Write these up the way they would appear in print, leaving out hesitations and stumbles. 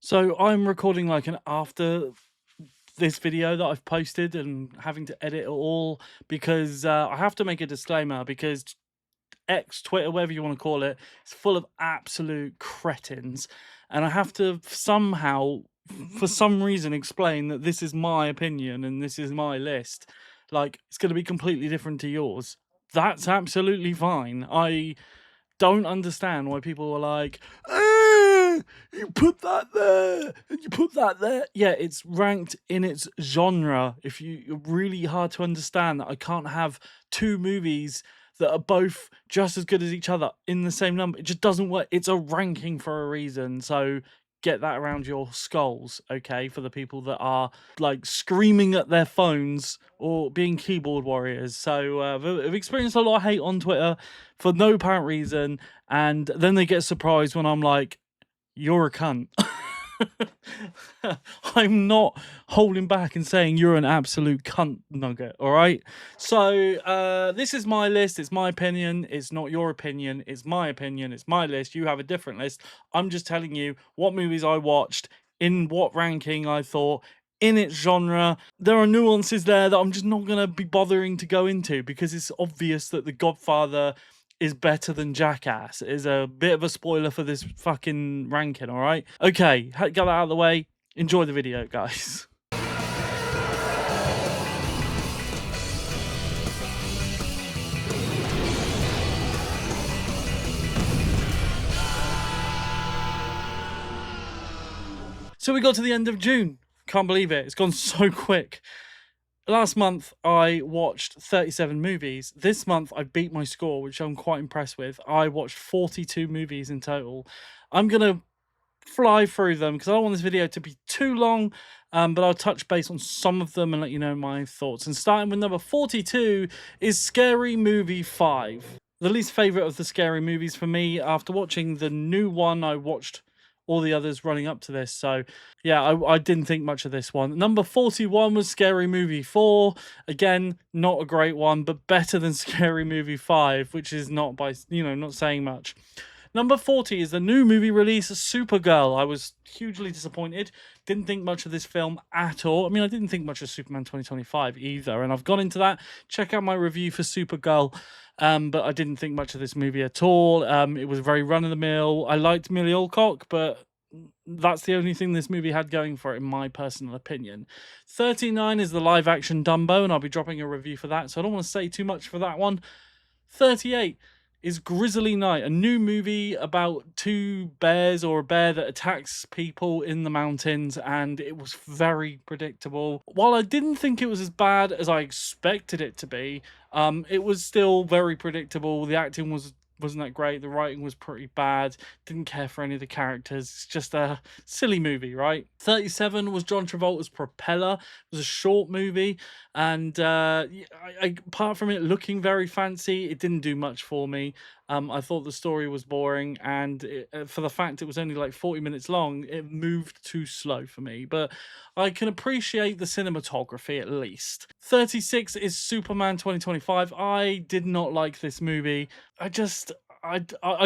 So I'm recording like an after this video that I've posted and having to edit it all because I have to make a disclaimer because X, Twitter, whatever you want to call it, is full of absolute cretins. And I have to somehow, for some reason, explain that this is my opinion and this is my list. Like, it's going to be completely different to yours. That's absolutely fine. I don't understand why people are like, you put that there and you put that there. Yeah, it's ranked in its genre. If you're really hard to understand that I can't have two movies that are both just as good as each other in the same number. It just doesn't work. It's a ranking for a reason. So get that around your skulls, okay, for the people that are like screaming at their phones or being keyboard warriors. So I've experienced a lot of hate on Twitter for no apparent reason, and then they get surprised when I'm like, you're a cunt. I'm not holding back and saying you're an absolute cunt nugget, all right? So this is my list. It's my opinion. It's not your opinion. It's my opinion. It's my list. You have a different list. I'm just telling you what movies I watched, in what ranking I thought, in its genre. There are nuances there that I'm just not going to be bothering to go into because it's obvious that The Godfather is better than Jackass. It is a bit of a spoiler for this fucking ranking, all right? Okay, get that out of the way. Enjoy the video, guys. So we got to the end of June. Can't believe it. It's gone so quick. Last month, I watched 37 movies. This month, I beat my score, which I'm quite impressed with. I watched 42 movies in total. I'm going to fly through them because I don't want this video to be too long, but I'll touch base on some of them and let you know my thoughts. And starting with number 42 is Scary Movie 5. The least favourite of the scary movies for me. After watching the new one, I watched all the others running up to this. So yeah, I didn't think much of this one. Number 41 was Scary Movie 4. Again, not a great one, but better than Scary Movie 5, which is not by, not saying much. Number 40 is the new movie release, Supergirl. I was hugely disappointed. Didn't think much of this film at all. I mean, I didn't think much of Superman 2025 either, and I've gone into that. Check out my review for Supergirl, but I didn't think much of this movie at all. It was very run-of-the-mill. I liked Millie Alcock, but that's the only thing this movie had going for it, in my personal opinion. 39 is the live-action Dumbo, and I'll be dropping a review for that, so I don't want to say too much for that one. 38 is Grizzly Night, a new movie about two bears, or a bear that attacks people in the mountains, and it was very predictable. While I didn't think it was as bad as I expected it to be, it was still very predictable. The acting wasn't that great. The writing was pretty bad. Didn't care for any of the characters. It's just a silly movie, right? 37 was John Travolta's Propeller. It was a short movie, and apart from it looking very fancy, it didn't do much for me. I thought the story was boring, and for the fact it was only like 40 minutes long, it moved too slow for me. But I can appreciate the cinematography at least. 36 is Superman 2025. I did not like this movie. I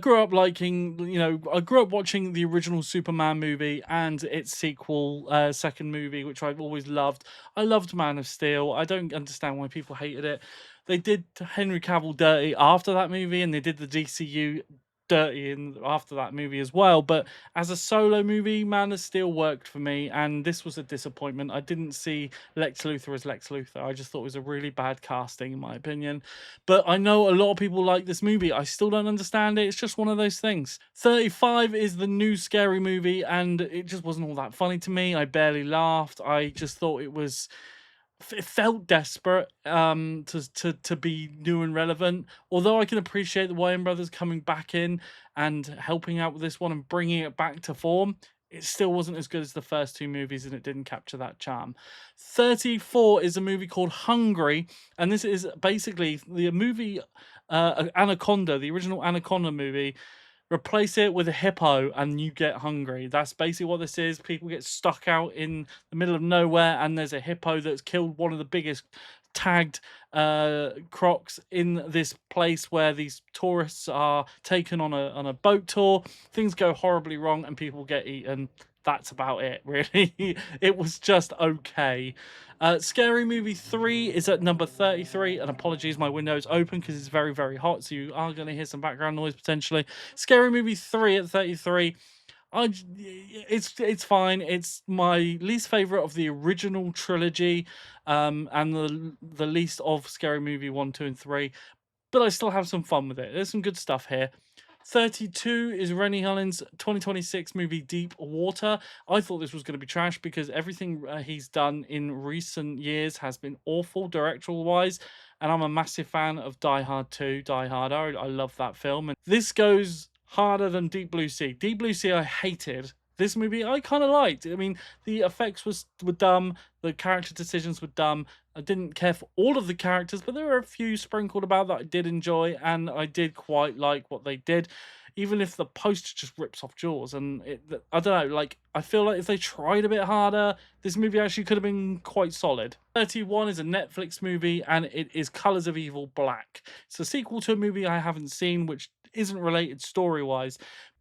grew up liking, I grew up watching the original Superman movie and its sequel, second movie, which I've always loved. I loved Man of Steel. I don't understand why people hated it. They did Henry Cavill dirty after that movie, and they did the DCU dirty after that movie as well. But as a solo movie, Man of Steel worked for me, and this was a disappointment. I didn't see Lex Luthor as Lex Luthor. I just thought it was a really bad casting, in my opinion. But I know a lot of people like this movie. I still don't understand it. It's just one of those things. 35 is the new Scary Movie, and it just wasn't all that funny to me. I barely laughed. I just thought it felt desperate to be new and relevant. Although I can appreciate the Wayans brothers coming back in and helping out with this one and bringing it back to form, it still wasn't as good as the first two movies, and it didn't capture that charm. 34 is a movie called Hungry, and this is basically the movie Anaconda, the original Anaconda movie. Replace it with a hippo and you get hungry. That's basically what this is. People get stuck out in the middle of nowhere, and there's a hippo that's killed one of the biggest tagged crocs in this place where these tourists are taken on a boat tour. Things go horribly wrong and people get eaten. that's about it, really. It was just okay. Scary Movie 3 is at number 33, and apologies, my window is open because it's very, very hot, so you are going to hear some background noise potentially. Scary Movie 3 at 33. It's fine. It's my least favorite of the original trilogy, and the least of Scary Movie 1, 2, and 3. But I still have some fun with it. There's some good stuff here. 32 is Rennie Harlin's 2026 movie Deep Water. I thought this was going to be trash because everything he's done in recent years has been awful directorial wise. And I'm a massive fan of Die Hard 2, Die Hard. I love that film. And this goes harder than Deep Blue Sea. Deep Blue Sea I hated. This movie I kind of liked. I mean, the effects were dumb. The character decisions were dumb. I didn't care for all of the characters, but there were a few sprinkled about that I did enjoy, and I did quite like what they did, even if the poster just rips off Jaws. And I don't know, like, I feel like if they tried a bit harder, this movie actually could have been quite solid. 31 is a Netflix movie, and it is Colors of Evil Black. It's a sequel to a movie I haven't seen, which isn't related story-wise,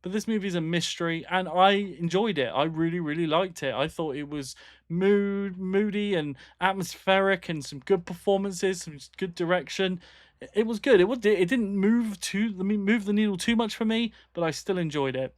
but this movie is a mystery, and I enjoyed it. I really, really liked it. I thought it was moody and atmospheric, and some good performances, some good direction. It was good. It didn't move the needle too much for me, but I still enjoyed it.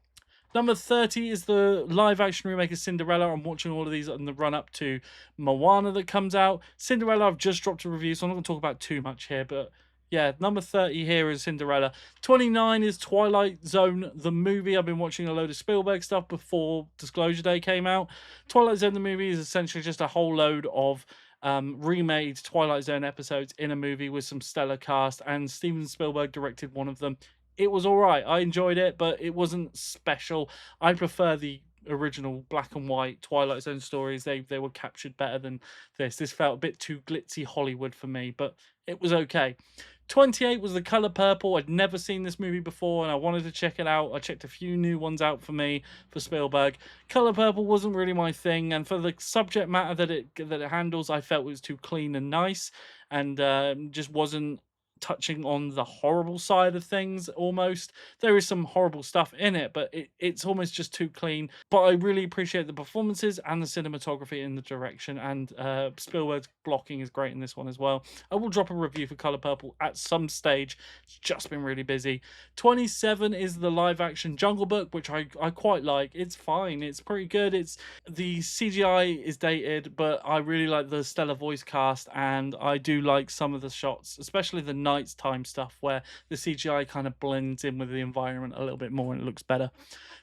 Number 30 is the live action remake of Cinderella. I'm watching all of these in the run up to Moana that comes out. Cinderella, I've just dropped a review, so I'm not going to talk about too much here, but yeah, number 30 here is Cinderella. 29 is Twilight Zone, the movie. I've been watching a load of Spielberg stuff before Disclosure Day came out. Twilight Zone, the movie, is essentially just a whole load of remade Twilight Zone episodes in a movie with some stellar cast, and Steven Spielberg directed one of them. It was all right. I enjoyed it, but it wasn't special. I prefer the original black and white Twilight Zone stories. They were captured better than this. This felt a bit too glitzy Hollywood for me, but it was okay. 28 was The Color Purple. I'd never seen this movie before, and I wanted to check it out. I checked a few new ones out for me, for Spielberg. Color Purple wasn't really my thing, and for the subject matter that it handles, I felt it was too clean and nice, and just wasn't touching on the horrible side of things. Almost there is some horrible stuff in it, but it's almost just too clean. But I really appreciate the performances and the cinematography and the direction, and Spielberg's blocking is great in this one as well. I will drop a review for Color Purple at some stage. It's just been really busy. 27 is the live action Jungle Book, which I quite like. It's fine, it's pretty good. It's the CGI is dated, but I really like the stellar voice cast, and I do like some of the shots, especially the nighttime stuff where the CGI kind of blends in with the environment a little bit more and it looks better.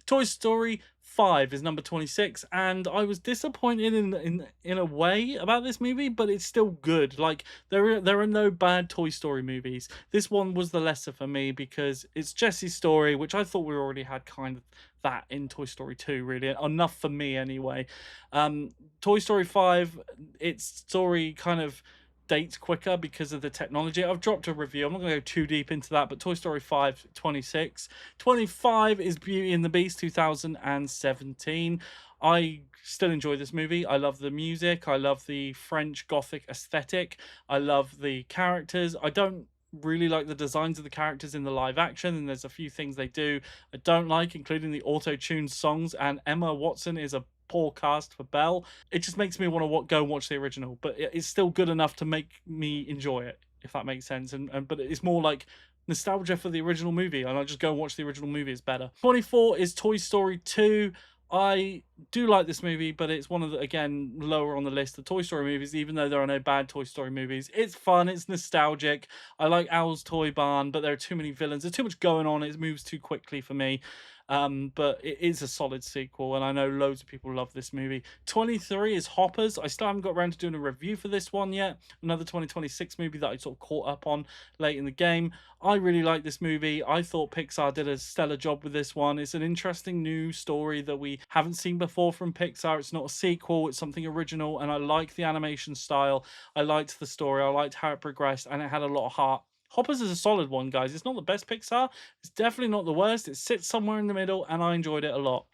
Toy Story 5 is number 26, and I was disappointed in a way about this movie, but it's still good. Like, there are no bad Toy Story movies. This one was the lesser for me because it's Jesse's story, which I thought we already had kind of that in Toy Story 2, really enough for me anyway. Toy Story 5, its story kind of dates quicker because of the technology. I've dropped a review. I'm not going to go too deep into that, but Toy Story 5, 26. 25 is Beauty and the Beast, 2017. I still enjoy this movie. I love the music. I love the French Gothic aesthetic. I love the characters. I don't really like the designs of the characters in the live action, and there's a few things they do I don't like, including the auto-tuned songs, and Emma Watson is a poor cast for Belle. It just makes me want to go and watch the original, but it's still good enough to make me enjoy it, if that makes sense. And but it's more like nostalgia for the original movie, and I just go and watch the original movie. It's better. 24 is Toy Story 2. I do like this movie, but it's one of the, again, lower on the list of Toy Story movies, even though there are no bad Toy Story movies. It's fun, it's nostalgic. I like Owl's Toy Barn, but there are too many villains. There's too much going on. It moves too quickly for me. But it is a solid sequel, and I know loads of people love this movie. 23 is Hoppers. I still haven't got around to doing a review for this one yet. Another 2026 movie that I sort of caught up on late in the game. I really like this movie. I thought Pixar did a stellar job with this one. It's an interesting new story that we haven't seen before from Pixar. It's not a sequel, it's something original, and I like the animation style. I liked the story. I liked how it progressed, and it had a lot of heart. Hoppers is a solid one, guys. It's not the best Pixar. It's definitely not the worst. It sits somewhere in the middle, and I enjoyed it a lot.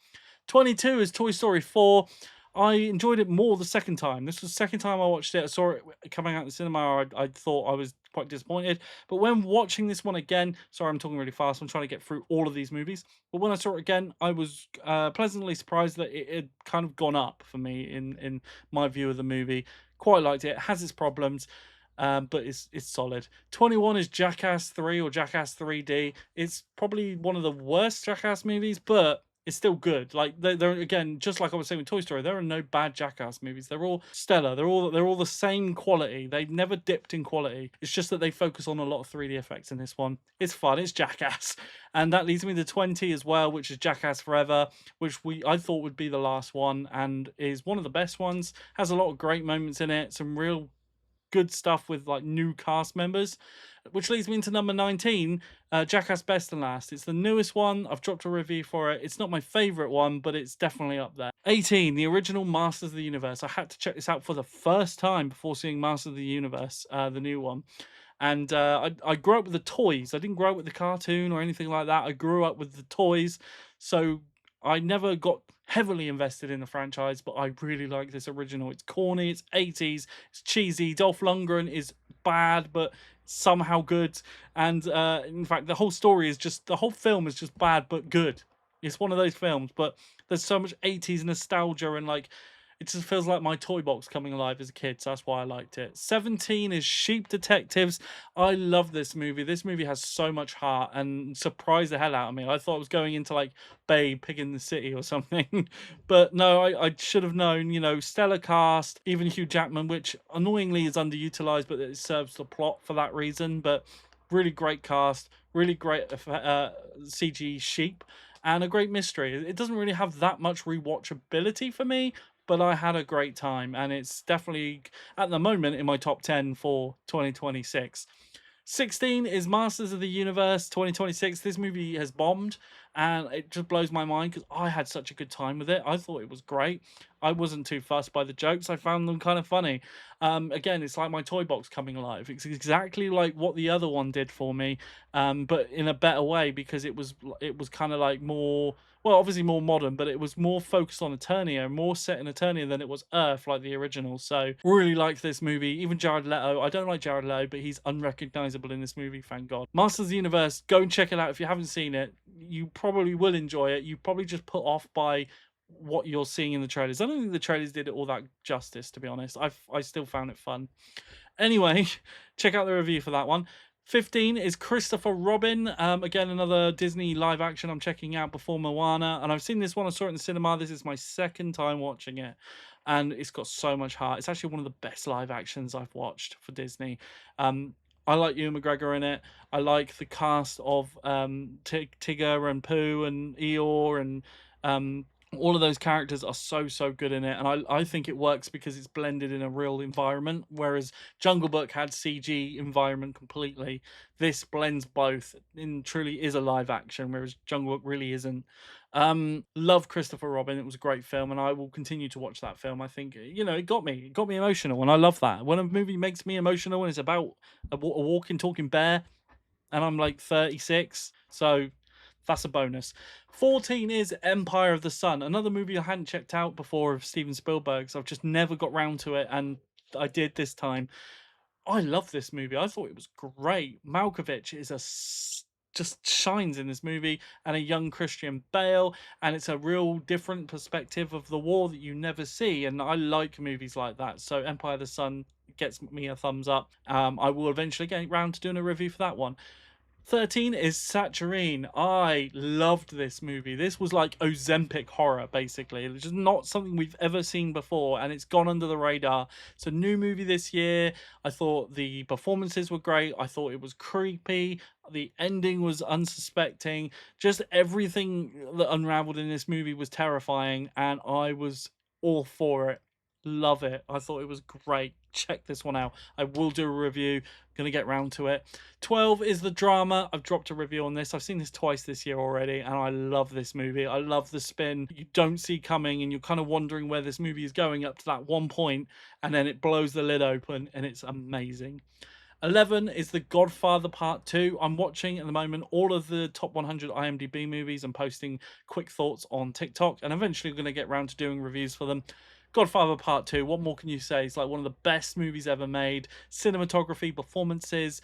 22 is Toy Story 4. I enjoyed it more the second time. This was the second time I watched it. I saw it coming out in the cinema. I thought I was quite disappointed. But when watching this one again, sorry, I'm talking really fast. I'm trying to get through all of these movies. But when I saw it again, I was pleasantly surprised that it had kind of gone up for me in my view of the movie. Quite liked it. It has its problems. But it's solid. 21 is Jackass 3 or Jackass 3D. It's probably one of the worst Jackass movies, but it's still good. Like they're again, just like I was saying with Toy Story, there are no bad Jackass movies. They're all stellar. They're all the same quality. They've never dipped in quality. It's just that they focus on a lot of 3D effects in this one. It's fun. It's Jackass, and that leads me to 20 as well, which is Jackass Forever, which I thought would be the last one and is one of the best ones. Has a lot of great moments in it. Some real good stuff with like new cast members, which leads me into number 19, Jackass Best and Last. It's the newest one. I've dropped a review for it. It's not my favorite one, but it's definitely up there. 18, the original Masters of the Universe. I had to check this out for the first time before seeing Masters of the Universe, the new one. And I grew up with the toys. I didn't grow up with the cartoon or anything like that. I grew up with the toys, so I never got heavily invested in the franchise, but I really like this original. It's corny, it's 80s, it's cheesy. Dolph Lundgren is bad, but somehow good. And in fact, the whole film is just bad, but good. It's one of those films, but there's so much 80s nostalgia and like, it just feels like my toy box coming alive as a kid, so that's why I liked it. 17 is Sheep Detectives. I love this movie. This movie has so much heart and surprised the hell out of me. I thought I was going into like Babe, Pig in the City or something. But no, I should have known, stellar cast, even Hugh Jackman, which annoyingly is underutilized, but it serves the plot for that reason. But really great cast, really great CG sheep, and a great mystery. It doesn't really have that much rewatchability for me, but I had a great time, and it's definitely at the moment in my top 10 for 2026. 16 is Masters of the Universe 2026. This movie has bombed, and it just blows my mind because I had such a good time with it. I thought it was great. I wasn't too fussed by the jokes. I found them kind of funny. Again, it's like my toy box coming alive. It's exactly like what the other one did for me, but in a better way, because it was kind of like more, well, obviously more modern, but it was more focused on Eternia, more set in Eternia than it was Earth, like the original. So really liked this movie. Even Jared Leto. I don't like Jared Leto, but he's unrecognizable in this movie, thank God. Masters of the Universe, go and check it out if you haven't seen it. You probably will enjoy it. You probably just put off by what you're seeing in the trailers. I don't think the trailers did it all that justice, to be honest. I still found it fun. Anyway, check out the review for that one. 15 is Christopher Robin. Again, another Disney live action I'm checking out before Moana. And I've seen this one, I saw it in the cinema. This is my second time watching it. And it's got so much heart. It's actually one of the best live actions I've watched for Disney. I like Ewan McGregor in it. I like the cast of Tigger and Pooh and Eeyore and all of those characters are so good in it, and I think it works because it's blended in a real environment, whereas Jungle Book had CG environment completely. This blends both and truly is a live action, whereas Jungle Book really isn't. Love Christopher Robin. It was a great film, and I will continue to watch that film. I think it got me emotional, and I love that when a movie makes me emotional and it's about a walking talking bear, and I'm like 36, so that's a bonus. 14 is Empire of the Sun, another movie I hadn't checked out before of Steven Spielberg's. I've just never got round to it, and I did this time. I love this movie. I thought it was great. Malkovich is just shines in this movie, and a young Christian Bale, and it's a real different perspective of the war that you never see, and I like movies like that. So Empire of the Sun gets me a thumbs up. I will eventually get round to doing a review for that one. 13 is Saturine. I loved this movie. This was like Ozempic horror, basically. It's just not something we've ever seen before, and it's gone under the radar. It's a new movie this year. I thought the performances were great. I thought it was creepy. The ending was unsuspecting. Just everything that unraveled in this movie was terrifying, and I was all for it. Love it. I thought it was great. Check this one out. I will do a review. Gonna get round to it. 12 is The Drama. I've dropped a review on this. I've seen this twice this year already, and I love this movie. I love the spin you don't see coming, and you're kind of wondering where this movie is going up to that one point, and then it blows the lid open, and it's amazing. 11 is The Godfather Part 2. I'm watching at the moment all of the top 100 IMDb movies and posting quick thoughts on TikTok, and eventually I'm going to get round to doing reviews for them. Godfather Part 2, what more can you say? It's like one of the best movies ever made. Cinematography, performances,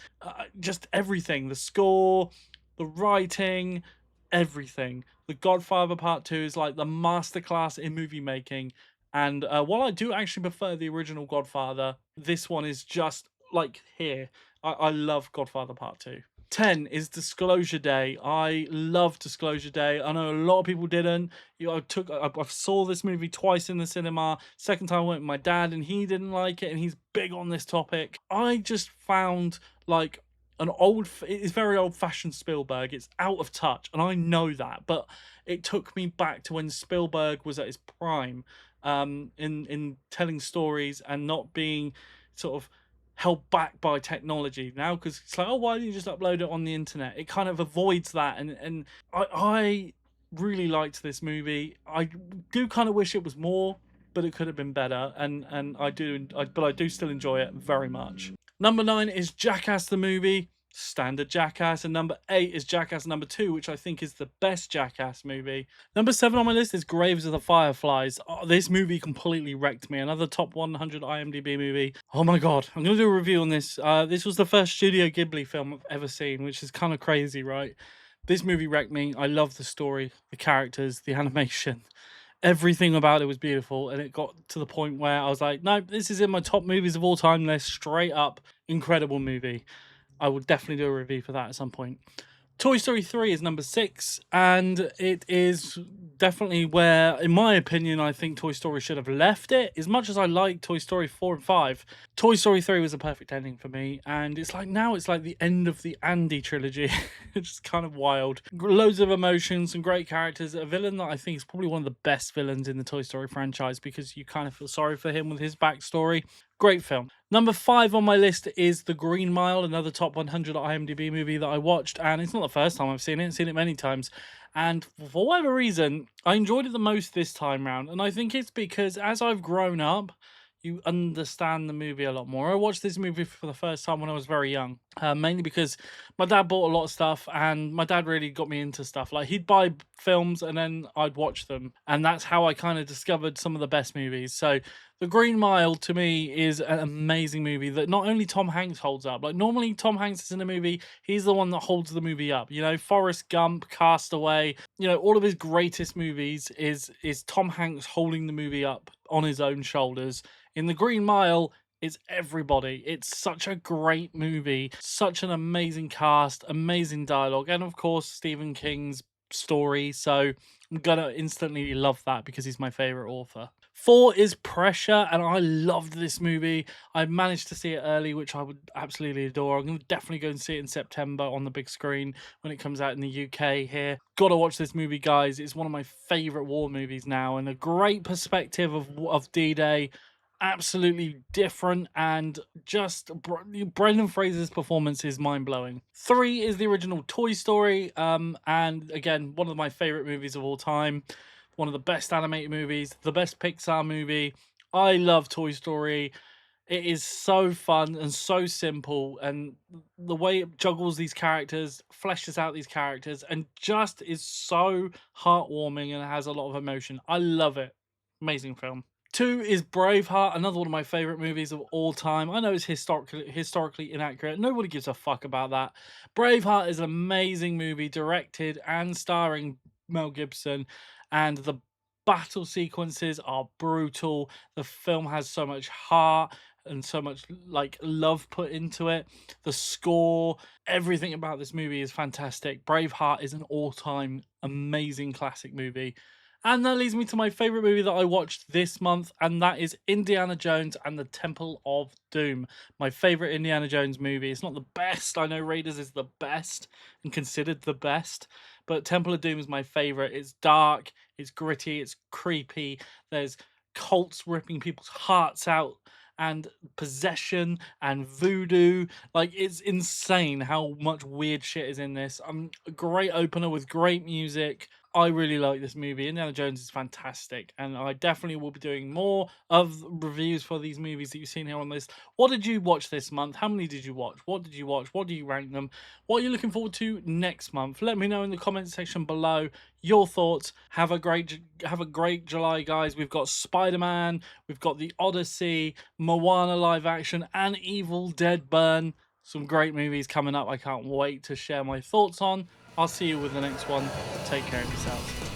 just everything. The score, the writing, everything. The Godfather Part 2 is like the masterclass in movie making. And while I do actually prefer the original Godfather, this one is just like here. I love Godfather Part 2. 10 is Disclosure Day. I love Disclosure Day. I know a lot of people didn't. You know, I saw this movie twice in the cinema. Second time I went with my dad and he didn't like it and he's big on this topic. I just found like it's very old fashioned Spielberg. It's out of touch and I know that, but it took me back to when Spielberg was at his prime, in telling stories and not being sort of held back by technology now, because it's like, oh, why don't you just upload it on the internet? It kind of avoids that, and I really liked this movie. I do kind of wish it was more, but it could have been better, and but I do still enjoy it very much. Number 9 is Jackass the movie, standard Jackass, and number 8 is Jackass number 2, which I think is the best Jackass movie. Number 7 on my list is Graves of the Fireflies. Oh, this movie completely wrecked me. Another top 100 IMDb movie. Oh my god, I'm going to do a review on this. This was the first Studio Ghibli film I've ever seen, which is kind of crazy, right? This movie wrecked me. I love the story, the characters, the animation. Everything about it was beautiful, and it got to the point where I was like, no, this is in my top movies of all time list. Straight up incredible movie. I will definitely do a review for that at some point. Toy Story 3 is number 6, and it is definitely where, in my opinion, I think Toy Story should have left it. As much as I like Toy Story 4 and 5, Toy Story 3 was a perfect ending for me, and it's like now it's like the end of the Andy trilogy. It's just kind of wild. Loads of emotions, some great characters, a villain that I think is probably one of the best villains in the Toy Story franchise because you kind of feel sorry for him with his backstory. Great film. Number 5 on my list is The Green Mile, another top 100 IMDb movie that I watched, and it's not the first time I've seen it. I've seen it many times, and for whatever reason, I enjoyed it the most this time round, and I think it's because as I've grown up, you understand the movie a lot more. I watched this movie for the first time when I was very young, mainly because my dad bought a lot of stuff, and my dad really got me into stuff. Like, he'd buy films, and then I'd watch them, and that's how I kind of discovered some of the best movies. So The Green Mile to me is an amazing movie that not only Tom Hanks holds up. Like, normally Tom Hanks is in a movie, he's the one that holds the movie up. You know, Forrest Gump, Castaway, you know, all of his greatest movies is Tom Hanks holding the movie up on his own shoulders. In The Green Mile, it's everybody. It's such a great movie, such an amazing cast, amazing dialogue, and of course Stephen King's story. So I'm gonna instantly love that because he's my favorite author. 4 is Pressure, and I loved this movie. I managed to see it early, which I would absolutely adore. I'm going to definitely go and see it in September on the big screen when it comes out in the UK here. Gotta watch this movie, guys. It's one of my favorite war movies now, and a great perspective of D-Day. Absolutely different, and just Brendan Fraser's performance is mind-blowing. 3 is the original Toy Story, and again, one of my favorite movies of all time. One of the best animated movies, the best Pixar movie. I love Toy Story. It is so fun and so simple, and the way it juggles these characters, fleshes out these characters, and just is so heartwarming and has a lot of emotion. I love it. Amazing film. 2 is Braveheart, another one of my favorite movies of all time. I know it's historically inaccurate. Nobody gives a fuck about that. Braveheart is an amazing movie, directed and starring Mel Gibson, and the battle sequences are brutal. The film has so much heart and so much like love put into it. The score, everything about this movie is fantastic. Braveheart is an all-time amazing classic movie. And that leads me to my favorite movie that I watched this month, and that is Indiana Jones and the Temple of Doom. My favorite Indiana Jones movie. It's not the best. I know Raiders is the best and considered the best, but Temple of Doom is my favorite. It's dark, it's gritty, it's creepy. There's cults ripping people's hearts out, and possession and voodoo. Like, it's insane how much weird shit is in this. A great opener with great music. I really like this movie. Indiana Jones is fantastic, and I definitely will be doing more of reviews for these movies that you've seen here on this. What did you watch this month? How many did you watch? What did you watch? What do you rank them? What are you looking forward to next month? Let me know in the comment section below your thoughts. Have a great July, guys. We've got Spider-Man, we've got The Odyssey, Moana live action, and Evil Dead Burn. Some great movies coming up I can't wait to share my thoughts on. I'll see you with the next one. Take care of yourselves.